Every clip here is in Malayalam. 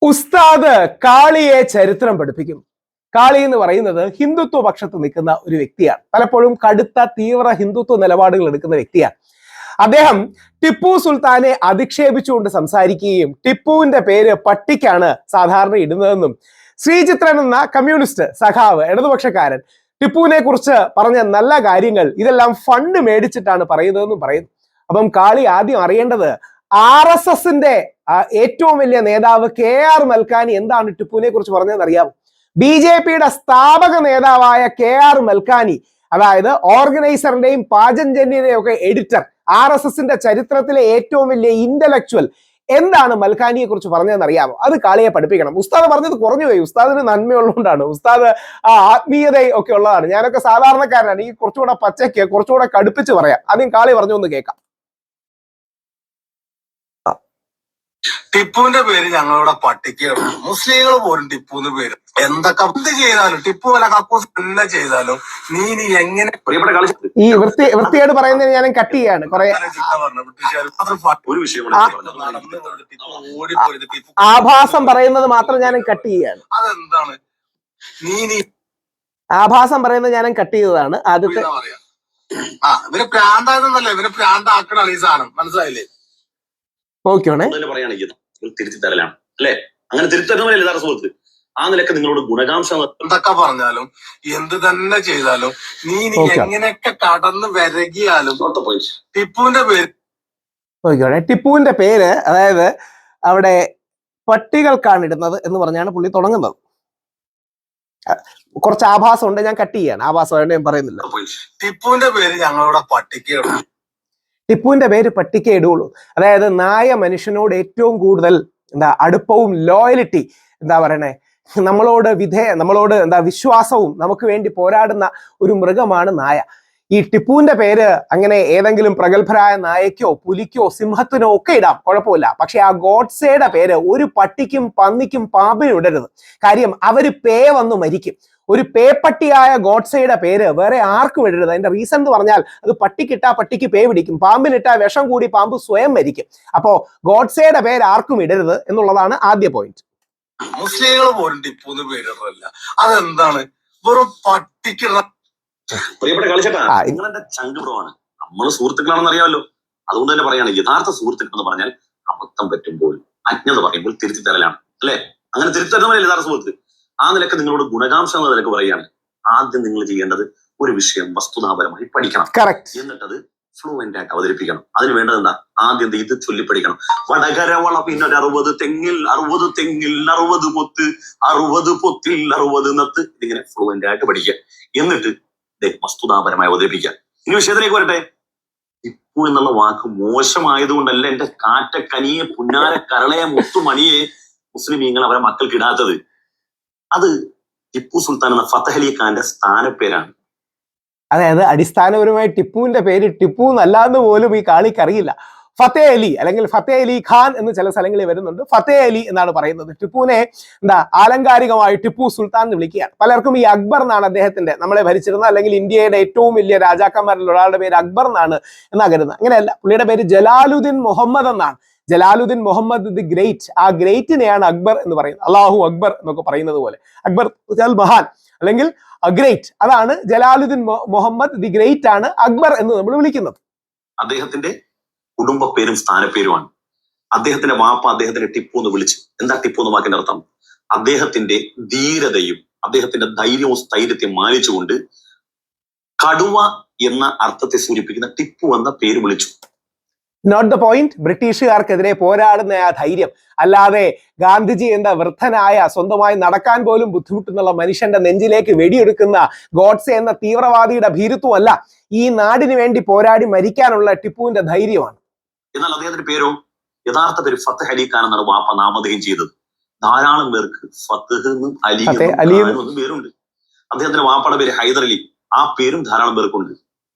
ഉസ്താദ് കാളിയെ ചരിത്രം പഠിപ്പിക്കും. കാളി എന്ന് പറയുന്നത് ഹിന്ദുത്വ പക്ഷത്ത് നിൽക്കുന്ന ഒരു വ്യക്തിയാണ്. പലപ്പോഴും കടുത്ത തീവ്ര ഹിന്ദുത്വ നിലപാടുകൾ എടുക്കുന്ന വ്യക്തിയാണ്. അദ്ദേഹം ടിപ്പു സുൽത്താനെ അധിക്ഷേപിച്ചുകൊണ്ട് സംസാരിക്കുകയും ടിപ്പുവിന്റെ പേര് പട്ടിക്കാണ് സാധാരണ ഇടുന്നതെന്നും ശ്രീചിത്രൻ എന്ന കമ്മ്യൂണിസ്റ്റ് സഖാവ് ഇടതുപക്ഷക്കാരൻ ടിപ്പുവിനെ കുറിച്ച് പറഞ്ഞ നല്ല കാര്യങ്ങൾ ഇതെല്ലാം ഫണ്ട് മേടിച്ചിട്ടാണ് പറയുന്നതെന്നും പറയുന്നു. അപ്പം കാളി ആദ്യം അറിയേണ്ടത് RSSന്റെ ഏറ്റവും വലിയ നേതാവ് KR മൽക്കാനി എന്താണ് ടിപ്പുവിനെ കുറിച്ച് പറഞ്ഞതെന്ന് അറിയാമോ? BJPയുടെ സ്ഥാപക നേതാവായ KR മൽക്കാനി, അതായത് ഓർഗനൈസറിന്റെയും പാചൻജന്യയുടെയും ഒക്കെ എഡിറ്റർ, RSSന്റെ ചരിത്രത്തിലെ ഏറ്റവും വലിയ ഇന്റലക്ച്വൽ എന്താണ് മൽക്കാനിയെ കുറിച്ച് പറഞ്ഞതെന്ന് അറിയാമോ? അത് കാളിയെ പഠിപ്പിക്കണം. ഉസ്താദ് പറഞ്ഞത് കുറഞ്ഞുപോയി. ഉസ്താദിന് നന്മയുള്ളതുകൊണ്ടാണ്, ഉസ്താദ് ആത്മീയത ഒക്കെ ഉള്ളതാണ്. ഞാനൊക്കെ സാധാരണക്കാരനാണ്. ഈ കുറച്ചുകൂടെ പച്ചയ്ക്ക് കുറച്ചുകൂടെ കടുപ്പിച്ച് പറയാം. ആദ്യം കാളി പറഞ്ഞു ഒന്ന് കേൾക്കാം. ടിപ്പുവിന്റെ പേര് ഞങ്ങളുടെ പട്ടിക്ക് മുസ്ലിങ്ങൾ പോലും ടിപ്പുവിന്റെ പേര് എന്തൊക്കെ എന്ത് ചെയ്താലും ടിപ്പു വല്ല കക്കൂസ് തന്നെ ചെയ്താലും നീ എങ്ങനെ ഈ വൃത്തിയായിട്ട് പറയുന്നത് ഞാൻ കട്ട് ചെയ്യാണ്. ആഭാസം പറയുന്നത് മാത്രം ഞാൻ കട്ട് ചെയ്യാണ്. അതെന്താണ് നീ ആഭാസം പറയുന്നത് ഞാൻ കട്ട് ചെയ്തതാണ്. ആദ്യത്തെ ഇവര് പ്രാന്തായതെന്നല്ല, ഇവര് പ്രാന്താക്കണാണ് ഈ സാധനം, മനസ്സിലായില്ലേ? പറയുകയാണെങ്കിൽ തിരുത്തി തരലാണ് അല്ലെ? അങ്ങനെ തിരുത്തരുന്നവരല്ലേ യഥാർത്ഥ സുഹൃത്ത്. ആ നിലക്ക് നിങ്ങളോട് ഗുണകാംശം എന്തൊക്കെ പറഞ്ഞാലും എന്ത് തന്നെ ചെയ്താലും നീ എങ്ങനെയൊക്കെ കടന്ന് വരകിയാലും ടിപ്പുവിന്റെ പേര് ടിപ്പുവിന്റെ പേര് അതായത് അവിടെ പട്ടികൾക്കാണ് ഇടുന്നത് എന്ന് പറഞ്ഞാണ് പുള്ളി തുടങ്ങുന്നത്. കുറച്ച് ആഭാസം ഉണ്ട്, ഞാൻ കട്ട് ചെയ്യാണ്. ആഭാസം ഞാൻ പറയുന്നില്ല. ടിപ്പുവിന്റെ പേര് ഞങ്ങളുടെ പട്ടിക്ക് ടിപ്പുവിന്റെ പേര് പട്ടിക്കേ ഇടുള്ളൂ. അതായത് നായ മനുഷ്യനോട് ഏറ്റവും കൂടുതൽ അടുപ്പവും ലോയലിറ്റി പറയണേ നമ്മളോട് വിശ്വാസവും നമുക്ക് വേണ്ടി പോരാടുന്ന ഒരു മൃഗമാണ് നായ. ഈ ടിപ്പുവിന്റെ പേര് അങ്ങനെ ഏതെങ്കിലും പ്രഗത്ഭരായ നായക്കോ പുലിക്കോ സിംഹത്തിനോ ഒക്കെ ഇടാം, കുഴപ്പമില്ല. പക്ഷെ ആ ഗോഡ്സേയുടെ പേര് ഒരു പട്ടിക്കും പന്നിക്കും പാമ്പിനും ഇടരുത്. കാര്യം അവര് വന്ന് മരിക്കും. ഒരു പേപ്പട്ടിയായ ഗോഡ്സയുടെ പേര് വേറെ ആർക്കും ഇടരുത്. അതിന്റെ റീസൺ എന്ന് പറഞ്ഞാൽ അത് പട്ടിക്കിട്ടാ പട്ടിക്ക് പിടിക്കും, പാമ്പിനിട്ടാ വിഷം കൂടി പാമ്പ് സ്വയം മരിക്കും. അപ്പോ ഗോഡ്സയുടെ പേര് ആർക്കും ഇടരുത് എന്നുള്ളതാണ് ആദ്യ പോയിന്റ്. മുസ്ലിങ്ങൾ പോലും ടിപ്പുന്ന് പേരിടല്ല. അതെന്താണ്? വെറും പട്ടിക്ക്. പ്രിയപ്പെട്ട കളിച്ചേട്ടാ, നിങ്ങളെന്റെ ചങ്കുപ്രമാണ്, നമ്മള് സുഹൃത്തുക്കളാണെന്ന് അറിയാമല്ലോ. അതുകൊണ്ട് തന്നെ പറയാണ്, യഥാർത്ഥ സുഹൃത്തുക്കൾ എന്ന് പറഞ്ഞാൽ അബദ്ധം പറ്റുമ്പോൾ അജ്ഞത പറയുമ്പോൾ തിരുത്തി തരലാണ് അല്ലെ? അങ്ങനെ തിരുത്തരുന്നവരല്ലേ യഥാർത്ഥ സുഹൃത്ത്. ആ നിലക്ക് നിങ്ങളോട് ഗുണകാംശം എന്ന നിലക്ക് പറയുകയാണ്, ആദ്യം നിങ്ങൾ ചെയ്യേണ്ടത് ഒരു വിഷയം വസ്തുതാപരമായി പഠിക്കണം. എന്നിട്ടത് ഫ്ലുവന്റ് ആയിട്ട് അവതരിപ്പിക്കണം. അതിന് വേണ്ടത് എന്താ? ആദ്യം ഇത് ചൊല്ലിപ്പഠിക്കണം. വടകരവള പിന്നെ 60 തെങ്ങിൽ 60 തെങ്ങിൽ 60 പൊത്ത് 60 പൊത്തിൽ 60 നത്ത്. ഇതിങ്ങനെ ഫ്ലുവന്റ് ആയിട്ട് പഠിക്കുക. എന്നിട്ട് വസ്തുതാപരമായി അവതരിപ്പിക്കുക. ഇനി വിഷയത്തിലേക്ക് വരട്ടെ. ടിപ്പു എന്നുള്ള വാക്ക് മോശമായതുകൊണ്ടല്ല എന്റെ കാറ്റക്കനിയെ പുന്നാര കരളയെ മുത്തുമണിയെ മുസ്ലിമീങ്ങൾ അവരെ മക്കൾക്ക് ഇടാത്തത്. അത് ടിപ്പു സുൽത്താൻ എന്ന ഫതഹ് അലി ഖാന്റെ സ്ഥാനപ്പേരാണ്. അതായത് അടിസ്ഥാനപരമായി ടിപ്പുവിന്റെ പേര് ടിപ്പു എന്നല്ലാന്ന് പോലും ഈ കാളിക്ക് അറിയില്ല. ഫതഹ് അലി അല്ലെങ്കിൽ ഫതഹ് അലി ഖാൻ എന്ന് ചില സ്ഥലങ്ങളിൽ വരുന്നുണ്ട്. ഫതഹ് അലി എന്നാണ് പറയുന്നത്. ടിപ്പുവിനെ ആലങ്കാരികമായി ടിപ്പു സുൽത്താൻ എന്ന് വിളിക്കുകയാണ്. പലർക്കും ഈ അക്ബർ എന്നാണ് അദ്ദേഹത്തിന്റെ നമ്മളെ ഭരിച്ചിരുന്ന അല്ലെങ്കിൽ ഇന്ത്യയുടെ ഏറ്റവും വലിയ രാജാക്കന്മാരിൽ ഒരാളുടെ പേര് അക്ബർ എന്നാണ് കരുതുന്നത്. അങ്ങനെയല്ല, പുള്ളിയുടെ പേര് ജലാലുദ്ദീൻ മുഹമ്മദ് എന്നാണ്. Jalaluddin Muhammad the great. ആ ഗ്രേറ്റിനെയാണ് അക്ബർ എന്ന് പറയുന്നത്. അള്ളാഹു അക്ബർ എന്നൊക്കെ പറയുന്നത് പോലെ അക്ബർ മഹാൻ അല്ലെങ്കിൽ ഗ്രേറ്റ്. അതാണ് ജലാലുദ്ദീൻ മുഹമ്മദ് ദി ഗ്രേറ്റ് ആണ് അക്ബർ എന്ന് നമ്മൾ വിളിക്കുന്നത്. അദ്ദേഹത്തിന്റെ കുടുംബ പേരും സ്ഥാനപ്പേരുമാണ്. അദ്ദേഹത്തിന്റെ വാപ്പ അദ്ദേഹത്തിന്റെ ടിപ്പു എന്ന് വിളിച്ചു. എന്താ ടിപ്പു എന്ന വാക്കിന്റെ അർത്ഥം? അദ്ദേഹത്തിന്റെ ധീരതയും അദ്ദേഹത്തിന്റെ ധൈര്യവും സ്ഥൈര്യത്തെയും മാനിച്ചുകൊണ്ട് കടുവ എന്ന അർത്ഥത്തെ സൂചിപ്പിക്കുന്ന ടിപ്പു എന്ന പേര് വിളിച്ചു. Note the point. ബ്രിട്ടീഷുകാർക്കെതിരെ പോരാടുന്ന ആ ധൈര്യം, അല്ലാതെ ഗാന്ധിജി എന്ന വൃദ്ധനായ സ്വന്തമായി നടക്കാൻ പോലും ബുദ്ധിമുട്ടുന്നുള്ള മനുഷ്യന്റെ നെഞ്ചിലേക്ക് വെടിയെടുക്കുന്ന ഗോഡ്സെ എന്ന തീവ്രവാദിയുടെ ഭീരുത്വമല്ല, ഈ നാടിന് വേണ്ടി പോരാടി മരിക്കാനുള്ള ടിപ്പുവിന്റെ ധൈര്യമാണ്. എന്നാൽ അദ്ദേഹത്തിന്റെ പേരോ യഥാർത്ഥ പേര് ഫതഹ് അലി ഖാൻ എന്നാണ് വാപ്പ നാമധേയം ചെയ്തത്. ധാരാളം പേർക്ക് ഫതഹ് അലി എന്നും പേരുണ്ട്. അദ്ദേഹത്തിന്റെ വാപ്പയുടെ പേര് ഹൈദർ അലി. ആ പേരും ധാരാളം പേർക്കുണ്ട്.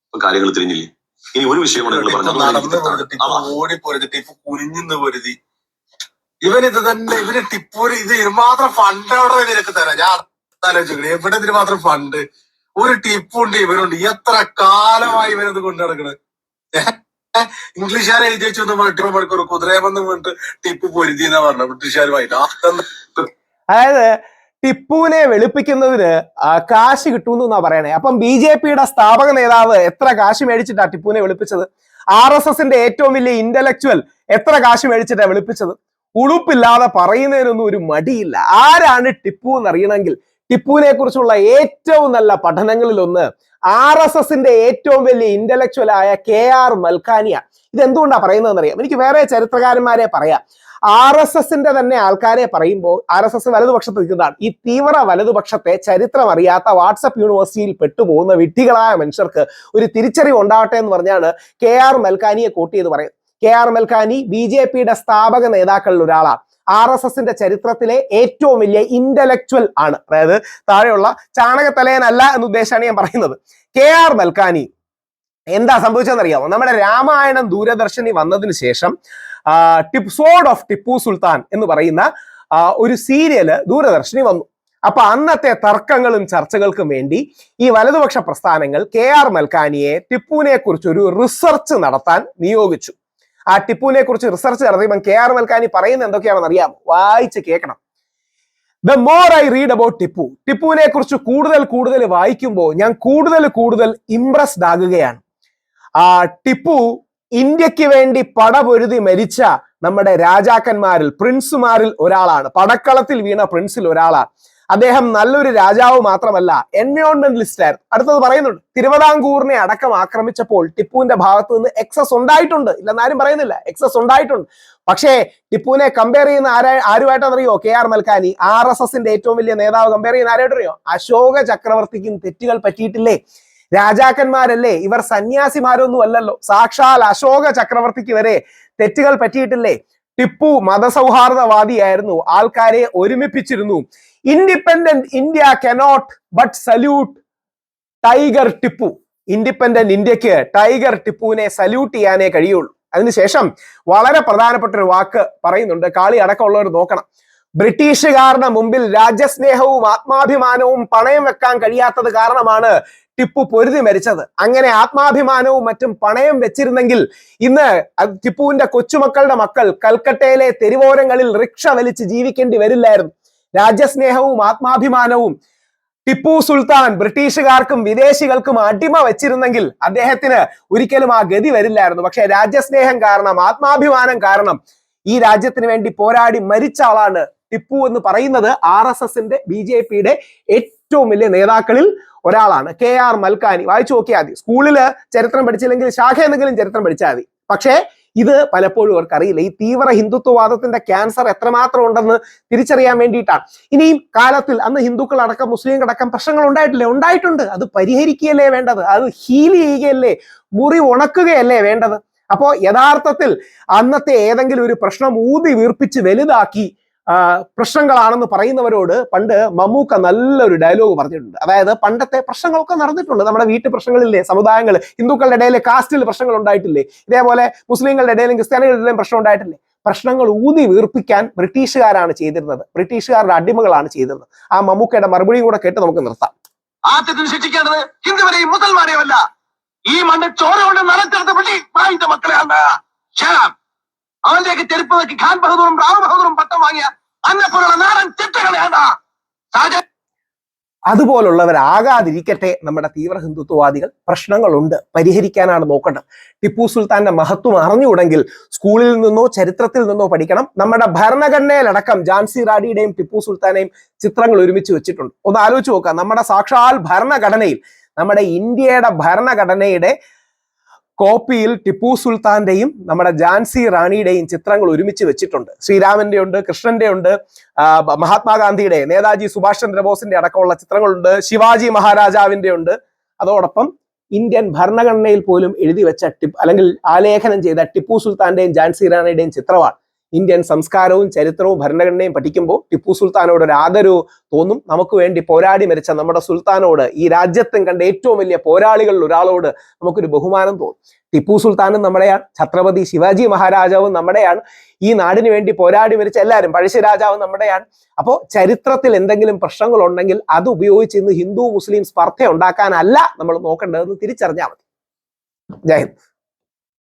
ഇപ്പൊ കാര്യങ്ങൾ തിരിഞ്ഞില്ലേ? ഇനി ഒരു വിഷയമാണ് ഓടിപ്പോരുത്, ടിപ്പു കുനിഞ്ഞു പൊരുതി. ഇവനിത് തന്നെ, ഇവന് ടിപ്പു ഇത് മാത്രം ഫണ്ട് അവിടെ നിനക്ക് തരാം. ഞാൻ ആലോചിക്കണേ, എവിടെ ഇതിന് മാത്രം ഫണ്ട്? ഒരു ടിപ്പുണ്ട്, ഇവരുണ്ട്. എത്ര കാലമായി ഇവനത് കൊണ്ടു നടക്കണത്. ഇംഗ്ലീഷുകാരെ എഴുതി വെച്ചു മണിക്കൂർ കുതിരയെന്ന് വീണിട്ട് ടിപ്പു പൊരുതി എന്നാ പറഞ്ഞത് ബ്രിട്ടീഷുകാരുമായിട്ട്. അതായത് ടിപ്പുവിനെ വെളുപ്പിക്കുന്നതിന് കാശ് കിട്ടുമെന്നാ പറയണേ. അപ്പം BJPയുടെ സ്ഥാപക നേതാവ് എത്ര കാശ് മേടിച്ചിട്ടാ ടിപ്പുവിനെ വെളുപ്പിച്ചത്? RSSന്റെ ഏറ്റവും വലിയ ഇന്റലക്ച്വൽ എത്ര കാശ് മേടിച്ചിട്ടാ വെളുപ്പിച്ചത്? ഉളുപ്പില്ലാതെ പറയുന്നതിനൊന്നും ഒരു മടിയില്ല. ആരാണ് ടിപ്പു എന്നറിയണമെങ്കിൽ ടിപ്പുവിനെ കുറിച്ചുള്ള ഏറ്റവും നല്ല പഠനങ്ങളിൽ ഒന്ന് RSSന്റെ ഏറ്റവും വലിയ ഇന്റലക്ച്വൽ ആയ KR മൽക്കാനിയ. ഇതെന്തുകൊണ്ടാ പറയുന്നതെന്ന് അറിയാം. എനിക്ക് വേറെ ചരിത്രകാരന്മാരെ പറയാം. RSSന്റെ തന്നെ ആൾക്കാരെ പറയുമ്പോൾ RSS വലതുപക്ഷത്ത് നിൽക്കുന്നതാണ്. ഈ തീവ്ര വലതുപക്ഷത്തെ ചരിത്രം അറിയാത്ത വാട്സപ്പ് യൂണിവേഴ്സിറ്റിയിൽ പെട്ടുപോകുന്ന വിഡ്ഢികളായ മനുഷ്യർക്ക് ഒരു തിരിച്ചറിവ് ഉണ്ടാവട്ടെ എന്ന് പറഞ്ഞാണ് KR മൽക്കാനിയെ കോട്ട് ചെയ്ത് പറയുന്നത്. KR മൽക്കാനി BJPയുടെ സ്ഥാപക നേതാക്കളിൽ ഒരാളാണ്. RSSന്റെ ചരിത്രത്തിലെ ഏറ്റവും വലിയ ഇന്റലക്ച്വൽ ആണ്. അതായത് താഴെയുള്ള ചാണകത്തലയനല്ല എന്ന് ഉദ്ദേശമാണ് ഞാൻ പറയുന്നത്. KR മൽക്കാനി എന്താ സംഭവിച്ചതെന്നറിയാമോ? നമ്മുടെ രാമായണം ദൂരദർശനി വന്നതിന് ശേഷം സോഡ് ഓഫ് ടിപ്പു സുൽത്താൻ എന്ന് പറയുന്ന ഒരു സീരിയല് ദൂരദർശനി വന്നു. അപ്പൊ അന്നത്തെ തർക്കങ്ങളും ചർച്ചകൾക്കും വേണ്ടി ഈ വലതുപക്ഷ പ്രസ്ഥാനങ്ങൾ KR മൽക്കാനിയെ ടിപ്പുവിനെ കുറിച്ച് ഒരു റിസർച്ച് നടത്താൻ നിയോഗിച്ചു. ആ ടിപ്പുവിനെ കുറിച്ച് റിസർച്ച് നടത്തിയപ്പോൾ KR മൽക്കാനി പറയുന്നത് എന്തൊക്കെയാണെന്ന് അറിയാമോ? വായിച്ച് കേൾക്കണം. The more I read about Tipu, ടിപ്പുവിനെ കുറിച്ച് കൂടുതൽ വായിക്കുമ്പോൾ ഞാൻ കൂടുതൽ ഇംപ്രസ്ഡ് ആകുകയാണ്. ടിപ്പു ഇന്ത്യക്ക് വേണ്ടി പടപൊരുതി മരിച്ച നമ്മുടെ രാജാക്കന്മാരിൽ പ്രിൻസുമാരിൽ ഒരാളാണ്. പടക്കളത്തിൽ വീണ പ്രിൻസിൽ ഒരാളാണ്. അദ്ദേഹം നല്ലൊരു രാജാവ് മാത്രമല്ല, എൻവയോൺമെന്റലിസ്റ്റ് ആയിരുന്നു. അടുത്തത് പറയുന്നുണ്ട്, തിരുവിതാംകൂറിനെ അടക്കം ആക്രമിച്ചപ്പോൾ ടിപ്പുവിന്റെ ഭാഗത്ത് നിന്ന് എക്സസ് ഉണ്ടായിട്ടുണ്ട്, ഇല്ലെന്നാരും പറയുന്നില്ല, എക്സസ് ഉണ്ടായിട്ടുണ്ട്. പക്ഷേ ടിപ്പുവിനെ കമ്പയർ ചെയ്യുന്ന ആരുമായിട്ടാണെന്നറിയോ? KR മൽക്കാനി. RSSന്റെ ഏറ്റവും വലിയ നേതാവ് കമ്പയർ ചെയ്യുന്ന ആരായിട്ടറിയോ? അശോക ചക്രവർത്തിക്കും തെറ്റുകൾ പറ്റിയിട്ടില്ലേ? രാജാക്കന്മാരല്ലേ ഇവർ, സന്യാസിമാരൊന്നും അല്ലല്ലോ. സാക്ഷാൽ അശോക ചക്രവർത്തിക്ക് വരെ തെറ്റുകൾ പറ്റിയിട്ടില്ലേ? ടിപ്പു മതസൗഹാർദ്ദവാദിയായിരുന്നു, ആൾക്കാരെ ഒരുമിപ്പിച്ചിരുന്നു. Independent India cannot but salute tiger Tipu. Independent ഇന്ത്യക്ക് ടൈഗർ ടിപ്പുവിനെ സല്യൂട്ട് ചെയ്യാനേ കഴിയുള്ളൂ. അതിനുശേഷം വളരെ പ്രധാനപ്പെട്ട ഒരു വാക്ക് പറയുന്നുണ്ട്, കാളി അടക്കമുള്ളവർ നോക്കണം. ബ്രിട്ടീഷുകാരുടെ മുമ്പിൽ രാജ്യസ്നേഹവും ആത്മാഭിമാനവും പണയം വെക്കാൻ കഴിയാത്തത് കാരണമാണ് ടിപ്പു പൊരുതി മരിച്ചത്. അങ്ങനെ ആത്മാഭിമാനവും മറ്റും പണയം വെച്ചിരുന്നെങ്കിൽ ഇന്ന് ടിപ്പുവിന്റെ കൊച്ചുമക്കളുടെ മക്കൾ കൽക്കട്ടയിലെ തെരുവോരങ്ങളിൽ റിക്ഷ വലിച്ച് ജീവിക്കേണ്ടി വരില്ലായിരുന്നു. രാജ്യസ്നേഹവും ആത്മാഭിമാനവും ടിപ്പു സുൽത്താൻ ബ്രിട്ടീഷുകാർക്കും വിദേശികൾക്കും അടിമ വെച്ചിരുന്നെങ്കിൽ അദ്ദേഹത്തിന് ഒരിക്കലും ആ ഗതി വരില്ലായിരുന്നു. പക്ഷെ രാജ്യസ്നേഹം കാരണം, ആത്മാഭിമാനം കാരണം ഈ രാജ്യത്തിന് വേണ്ടി പോരാടി മരിച്ച ആളാണ് ടിപ്പു എന്ന് പറയുന്നത്. RSSന്റെ BJPയുടെ ഏറ്റവും വലിയ നേതാക്കളിൽ ഒരാളാണ് KR മൽക്കാനി. വായിച്ചു നോക്കിയാൽ മതി. സ്കൂളില് ചരിത്രം പഠിച്ചില്ലെങ്കിൽ ശാഖ എന്തെങ്കിലും ചരിത്രം പഠിച്ചാൽ മതി. പക്ഷേ ഇത് പലപ്പോഴും അവർക്ക് അറിയില്ല. ഈ തീവ്ര ഹിന്ദുത്വവാദത്തിന്റെ ക്യാൻസർ എത്രമാത്രം ഉണ്ടെന്ന് തിരിച്ചറിയാൻ വേണ്ടിയിട്ടാണ്. ഇനിയും കാലത്തിൽ അന്ന് ഹിന്ദുക്കളടക്കം മുസ്ലിങ്ങളടക്കം പ്രശ്നങ്ങൾ ഉണ്ടായിട്ടില്ലേ? ഉണ്ടായിട്ടുണ്ട്. അത് പരിഹരിക്കുകയല്ലേ വേണ്ടത്? അത് ഹീൽ ചെയ്യുകയല്ലേ, മുറി ഉണക്കുകയല്ലേ വേണ്ടത്? അപ്പോ യഥാർത്ഥത്തിൽ അന്നത്തെ ഏതെങ്കിലും ഒരു പ്രശ്നം ഊതി വീർപ്പിച്ച് വലുതാക്കി പ്രശ്നങ്ങളാണെന്ന് പറയുന്നവരോട് പണ്ട് മമ്മൂക്ക നല്ലൊരു ഡയലോഗ് പറഞ്ഞിട്ടുണ്ട്. അതായത് പണ്ടത്തെ പ്രശ്നങ്ങളൊക്കെ നടന്നിട്ടുണ്ട്. നമ്മുടെ വീട്ടു പ്രശ്നങ്ങളില്ലേ, സമുദായങ്ങൾ, ഹിന്ദുക്കളുടെ ഇടയിൽ കാസ്റ്റിൽ പ്രശ്നങ്ങൾ ഉണ്ടായിട്ടില്ലേ? ഇതേപോലെ മുസ്ലിങ്ങളുടെ ഇടയിലും ക്രിസ്ത്യാനികളുടെ ഇടയിലും പ്രശ്നം ഉണ്ടായിട്ടില്ലേ? പ്രശ്നങ്ങൾ ഊതി വീർപ്പിക്കാൻ ബ്രിട്ടീഷുകാരാണ് ചെയ്തിരുന്നത്, ബ്രിട്ടീഷുകാരുടെ അടിമകളാണ് ചെയ്തിരുന്നത്. ആ മമ്മൂക്കയുടെ മറുപടിയും കൂടെ കേട്ട് നമുക്ക് നിർത്താം. ആദ്യത്തിന് ശിക്ഷിക്കേണ്ടത് ഹിന്ദുവരെയും മുസൽമാനെയും അല്ല, ഈ മണ്ണ് ചോര കൊണ്ട് നടത്തെടുത്ത ബ്രിട്ടീഷ് മക്കളെയാണ്. അവന്റെയൊക്കെ ചെരുപ്പ് നോക്കി ഖാൻ ബഹദൂറും റാവു ബഹദൂറും പട്ടം വാങ്ങിയ അന്നെപ്പോലുള്ള നാടൻ ചിട്ടകളെയാണ്. അതുപോലുള്ളവരാകാതിരിക്കട്ടെ നമ്മുടെ തീവ്ര ഹിന്ദുത്വവാദികൾ. പ്രശ്നങ്ങളുണ്ട്, പരിഹരിക്കാനാണ് നോക്കേണ്ടത്. ടിപ്പു സുൽത്താന്റെ മഹത്വം അറിഞ്ഞുകൂടെങ്കിൽ സ്കൂളിൽ നിന്നോ ചരിത്രത്തിൽ നിന്നോ പഠിക്കണം. നമ്മുടെ ഭരണഘടനയിലടക്കം ഝാൻസി റാണിയുടെയും ടിപ്പു സുൽത്താനെയും ചിത്രങ്ങൾ ഒരുമിച്ച് വെച്ചിട്ടുണ്ട്. ഒന്ന് ആലോചിച്ച് നോക്കാം. നമ്മുടെ സാക്ഷാൽ ഭരണഘടനയിൽ, നമ്മുടെ ഇന്ത്യയുടെ ഭരണഘടനയുടെ കോപ്പിയിൽ ടിപ്പു സുൽത്താന്റെയും നമ്മുടെ ഝാൻസി റാണിയുടെയും ചിത്രങ്ങൾ ഒരുമിച്ച് വെച്ചിട്ടുണ്ട്. ശ്രീരാമന്റെ ഉണ്ട്, കൃഷ്ണന്റെ ഉണ്ട്, മഹാത്മാഗാന്ധിയുടെ, നേതാജി സുഭാഷ് ചന്ദ്രബോസിന്റെ അടക്കമുള്ള ചിത്രങ്ങളുണ്ട്, ശിവാജി മഹാരാജാവിന്റെ ഉണ്ട്. അതോടൊപ്പം ഇന്ത്യൻ ഭരണഘടനയിൽ പോലും എഴുതി വെച്ച അല്ലെങ്കിൽ ആലേഖനം ചെയ്ത ടിപ്പു സുൽത്താന്റെയും ഝാൻസി റാണിയുടെയും ചിത്രമാണ്. ഇന്ത്യൻ സംസ്കാരവും ചരിത്രവും ഭരണഘടനയും പഠിക്കുമ്പോൾ ടിപ്പു സുൽത്താനോട് ഒരു ആദരവ് തോന്നും. നമുക്ക് വേണ്ടി പോരാടി മരിച്ച നമ്മുടെ സുൽത്താനോട്, ഈ രാജ്യത്തും കണ്ട ഏറ്റവും വലിയ പോരാളികളിൽ ഒരാളോട് നമുക്കൊരു ബഹുമാനം തോന്നും. ടിപ്പു സുൽത്താനും നമ്മുടെയാണ്, ഛത്രപതി ശിവാജി മഹാരാജാവും നമ്മുടെയാണ്, ഈ നാടിന് വേണ്ടി പോരാടി മരിച്ച എല്ലാവരും, പഴശ്ശിരാജാവും നമ്മുടെയാണ്. അപ്പോൾ ചരിത്രത്തിൽ എന്തെങ്കിലും പ്രശ്നങ്ങൾ ഉണ്ടെങ്കിൽ അത് ഉപയോഗിച്ച് ഇന്ന് ഹിന്ദു മുസ്ലിം സ്പർദ്ധ ഉണ്ടാക്കാനല്ല നമ്മൾ നോക്കേണ്ടതെന്ന് തിരിച്ചറിഞ്ഞാൽ മതി. ജയ് ഹിന്ദ്.